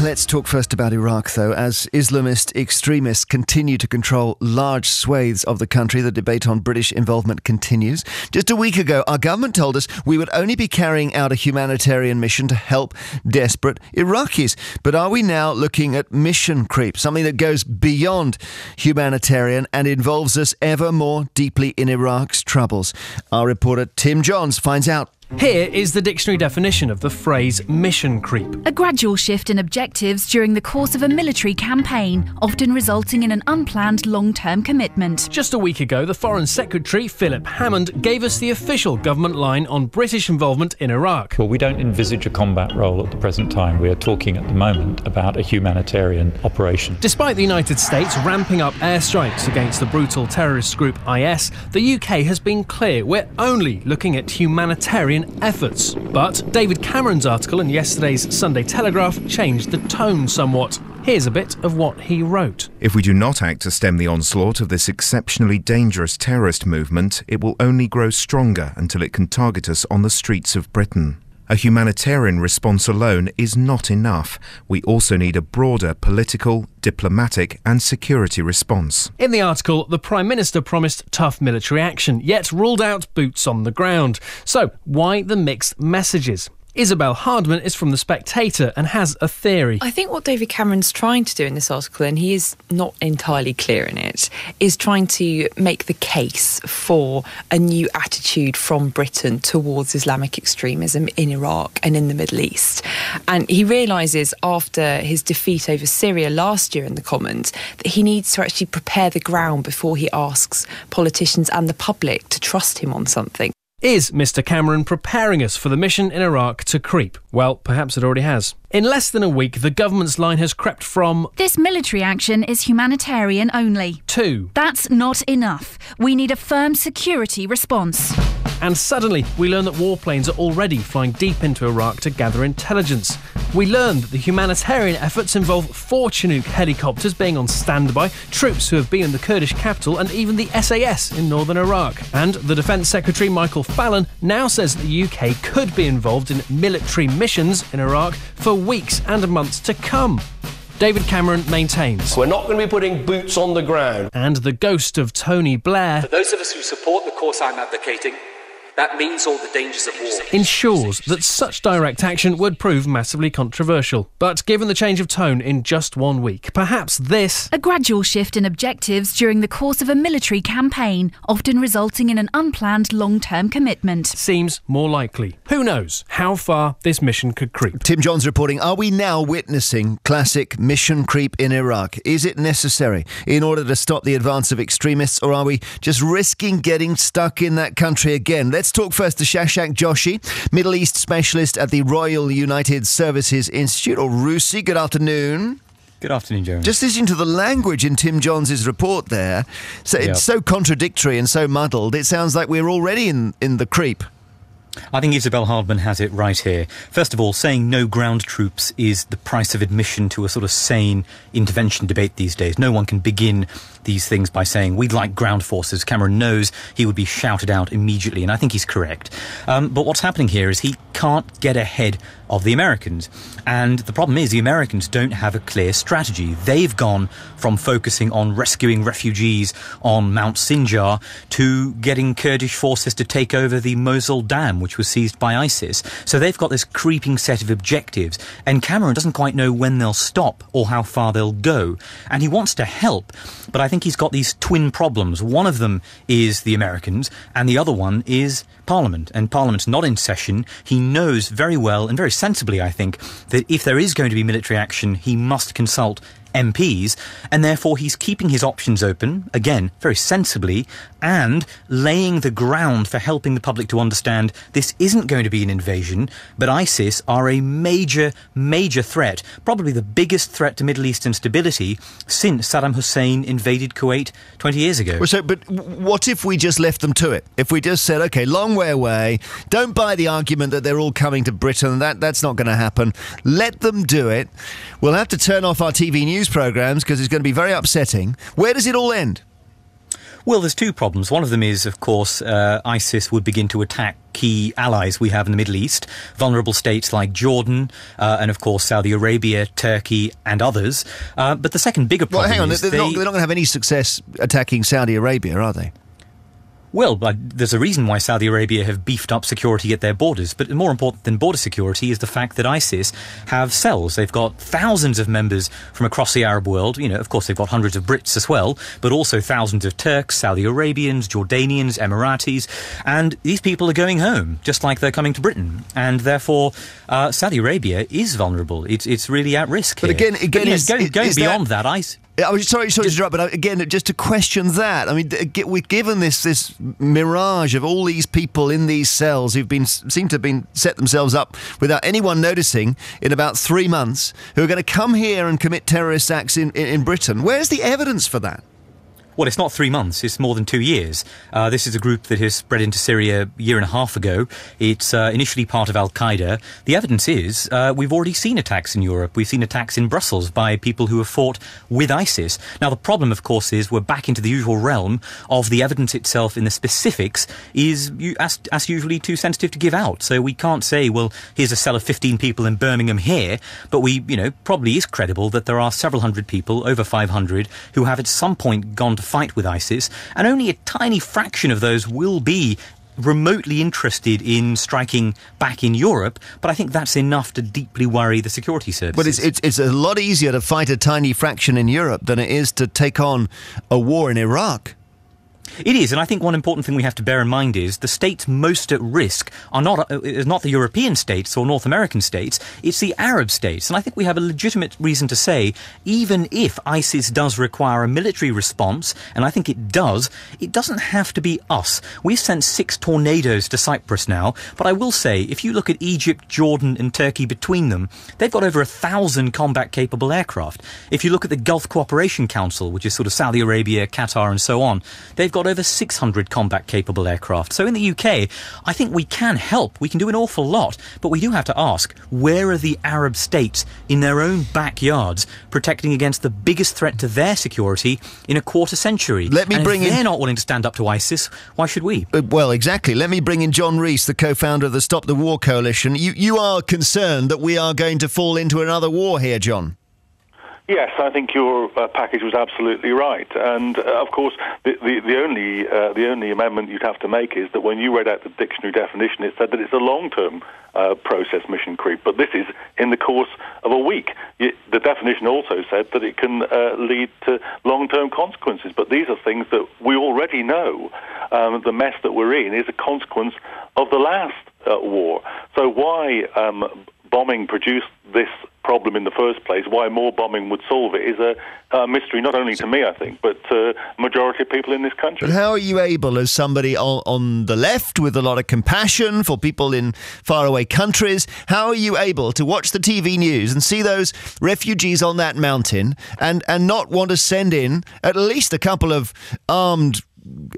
Let's talk first about Iraq, though. As Islamist extremists continue to control large swathes of the country, the debate on British involvement continues. Just a week ago, our government told us we would only be carrying out a humanitarian mission to help desperate Iraqis. But are we now looking at mission creep, something that goes beyond humanitarian and involves us ever more deeply in Iraq's troubles? Our reporter Tim Johns finds out. Here is the dictionary definition of the phrase mission creep. A gradual shift in objectives during the course of a military campaign, often resulting in an unplanned long-term commitment. Just a week ago, the Foreign Secretary, Philip Hammond, gave us the official government line on British involvement in Iraq. Well, we don't envisage a combat role at the present time. We are talking at the moment about a humanitarian operation. Despite the United States ramping up airstrikes against the brutal terrorist group IS, the UK has been clear we're only looking at humanitarian efforts. But David Cameron's article in yesterday's Sunday Telegraph changed the tone somewhat. Here's a bit of what he wrote. If we do not act to stem the onslaught of this exceptionally dangerous terrorist movement, it will only grow stronger until it can target us on the streets of Britain. A humanitarian response alone is not enough. We also need a broader political, diplomatic and security response. In the article, the Prime Minister promised tough military action, yet ruled out boots on the ground. So, why the mixed messages? Isabel Hardman is from The Spectator and has a theory. I think what David Cameron's trying to do in this article, and he is not entirely clear in it, is trying to make the case for a new attitude from Britain towards Islamic extremism in Iraq and in the Middle East. And he realises after his defeat over Syria last year in the Commons that he needs to actually prepare the ground before he asks politicians and the public to trust him on something. Is Mr Cameron preparing us for the mission in Iraq to creep? Well, perhaps it already has. In less than a week, the government's line has crept from "This military action is humanitarian only" to "That's not enough. We need a firm security response." And suddenly, we learn that warplanes are already flying deep into Iraq to gather intelligence. We learn that the humanitarian efforts involve 4 Chinook helicopters being on standby, troops who have been in the Kurdish capital and even the SAS in northern Iraq. And the Defence Secretary Michael Fallon now says that the UK could be involved in military missions in Iraq for weeks and months to come. David Cameron maintains, "We're not going to be putting boots on the ground." And the ghost of Tony Blair, "For those of us who support the course I'm advocating, that means all the dangers of war," ensures that such direct action would prove massively controversial. But given the change of tone in just 1 week, perhaps this... A gradual shift in objectives during the course of a military campaign, often resulting in an unplanned long-term commitment. seems more likely. Who knows how far this mission could creep? Tim Johns reporting, are we now witnessing classic mission creep in Iraq? Is it necessary in order to stop the advance of extremists, or are we just risking getting stuck in that country again? Let's talk first to Shashak Joshi, Middle East specialist at the Royal United Services Institute, or RUSI. Good afternoon. Good afternoon, Jeremy. Just listening to the language in Tim Johns' report there, so it's so contradictory and so muddled, it sounds like we're already in the creep. I think Isabel Hardman has it right here. First of all, saying no ground troops is the price of admission to a sort of sane intervention debate these days. No one can begin these things by saying, we'd like ground forces. Cameron knows he would be shouted out immediately, and I think he's correct. But what's happening here is he can't get ahead of the Americans. And the problem is the Americans don't have a clear strategy. They've gone from focusing on rescuing refugees on Mount Sinjar to getting Kurdish forces to take over the Mosul Dam, which was seized by ISIS. So they've got this creeping set of objectives, and Cameron doesn't quite know when they'll stop or how far they'll go. And he wants to help, but I think he's got these twin problems. One of them is the Americans, and the other one is Parliament. And Parliament's not in session. He knows very well, and very sensibly, I think, that if there is going to be military action, he must consult MPs, and therefore he's keeping his options open, again, very sensibly, and laying the ground for helping the public to understand this isn't going to be an invasion, but ISIS are a major, major threat, probably the biggest threat to Middle Eastern stability since Saddam Hussein invaded Kuwait 20 years ago. But what if we just left them to it? If we just said, OK, long way away, don't buy the argument that they're all coming to Britain, that's not going to happen. Let them do it. We'll have to turn off our TV news programmes because it's going to be very upsetting. Where does it all end? Well, there's two problems. One of them is, of course, ISIS would begin to attack key allies we have in the Middle East, vulnerable states like Jordan, and of course Saudi Arabia, Turkey and others. But the second bigger problem is they're not going to have any success attacking Saudi Arabia, are they? Well, there's a reason why Saudi Arabia have beefed up security at their borders. But more important than border security is the fact that ISIS have cells. They've got thousands of members from across the Arab world. You know, of course, they've got hundreds of Brits as well, but also thousands of Turks, Saudi Arabians, Jordanians, Emiratis. And these people are going home, just like they're coming to Britain. And therefore, Saudi Arabia is vulnerable. It's really at risk But here. again, going beyond that, ISIS... I was sorry to interrupt, but again, just to question that. I mean, we're given this mirage of all these people in these cells who've seem to have been set themselves up without anyone noticing in about 3 months, who are going to come here and commit terrorist acts in Britain. Where's the evidence for that? Well, it's not 3 months, it's more than 2 years. This is a group that has spread into Syria a year and a half ago. It's initially part of Al-Qaeda. The evidence is we've already seen attacks in Europe. We've seen attacks in Brussels by people who have fought with ISIS. Now, the problem, of course, is we're back into the usual realm of the evidence itself in the specifics is, as usually, too sensitive to give out. So we can't say, well, here's a cell of 15 people in Birmingham here, but probably is credible that there are several hundred people, over 500, who have at some point gone to fight with ISIS, and only a tiny fraction of those will be remotely interested in striking back in Europe, but I think that's enough to deeply worry the security services. But it's a lot easier to fight a tiny fraction in Europe than it is to take on a war in Iraq. It is, and I think one important thing we have to bear in mind is the states most at risk are not the European states or North American states, it's the Arab states. And I think we have a legitimate reason to say, even if ISIS does require a military response, and I think it doesn't have to be us. We've sent 6 tornadoes to Cyprus now, but I will say, if you look at Egypt, Jordan and Turkey between them, they've got over 1,000 combat-capable aircraft. If you look at the Gulf Cooperation Council, which is sort of Saudi Arabia, Qatar and so on, they've got over 600 combat-capable aircraft. So in the UK, I think we can help. We can do an awful lot. But we do have to ask, where are the Arab states in their own backyards protecting against the biggest threat to their security in a quarter century? If they're not willing to stand up to ISIS, why should we? Well, exactly. Let me bring in John Rees, the co-founder of the Stop the War Coalition. You are concerned that we are going to fall into another war here, John? Yes, I think your package was absolutely right, and of course, the only amendment you'd have to make is that when you read out the dictionary definition, it said that it's a long-term process mission creep, but this is in the course of a week. The definition also said that it can lead to long-term consequences, but these are things that we already know. The mess that we're in is a consequence of the last war. So why bombing produced this problem in the first place, why more bombing would solve it, is a mystery not only to me, I think, but to a majority of people in this country. But how are you able, as somebody on the left with a lot of compassion for people in faraway countries, how are you able to watch the TV news and see those refugees on that mountain and not want to send in at least a couple of armed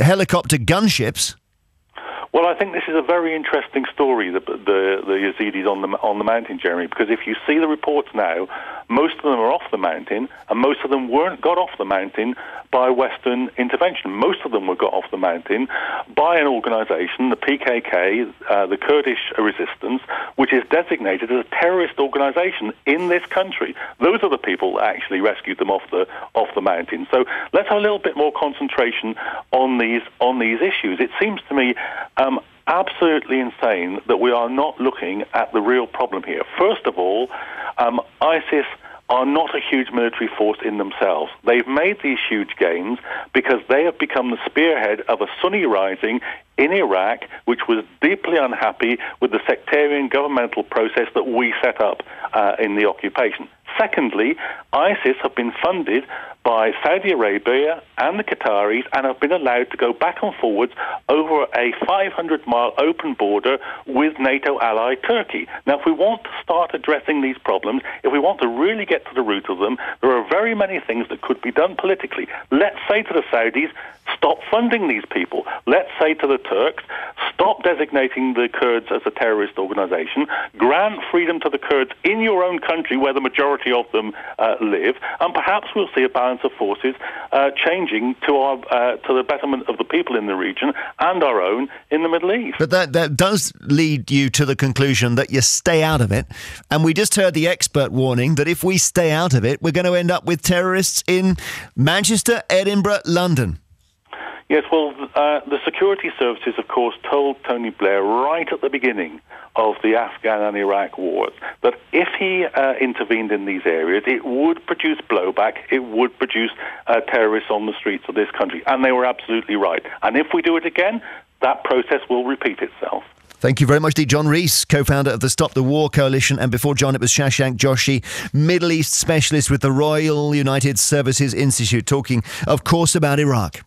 helicopter gunships? Well, I think this is a very interesting story, the Yazidis on the mountain, Jeremy, because if you see the reports now, most of them are off the mountain, and most of them weren't got off the mountain by Western intervention. Most of them were got off the mountain by an organisation, the PKK, the Kurdish resistance, which is designated as a terrorist organisation in this country. Those are the people that actually rescued them off the mountain. So let's have a little bit more concentration on these issues. It seems to me absolutely insane that we are not looking at the real problem here. First of all, ISIS are not a huge military force in themselves. They've made these huge gains because they have become the spearhead of a Sunni rising in Iraq, which was deeply unhappy with the sectarian governmental process that we set up in the occupation. Secondly, ISIS have been funded by Saudi Arabia and the Qataris and have been allowed to go back and forwards over a 500-mile open border with NATO ally Turkey. Now, if we want to start addressing these problems, if we want to really get to the root of them, there are very many things that could be done politically. Let's say to the Saudis, stop funding these people. Let's say to the Turks, stop designating the Kurds as a terrorist organization, grant freedom to the Kurds in your own country where the majority of them live, and perhaps we'll see a balance of forces changing to the betterment of the people in the region and our own in the Middle East. But that does lead you to the conclusion that you stay out of it. And we just heard the expert warning that if we stay out of it, we're going to end up with terrorists in Manchester, Edinburgh, London. Yes, well, the security services, of course, told Tony Blair right at the beginning of the Afghan and Iraq wars that if he intervened in these areas, it would produce blowback, it would produce terrorists on the streets of this country. And they were absolutely right. And if we do it again, that process will repeat itself. Thank you very much, John Rees, co-founder of the Stop the War Coalition. And before John, it was Shashank Joshi, Middle East specialist with the Royal United Services Institute, talking, of course, about Iraq.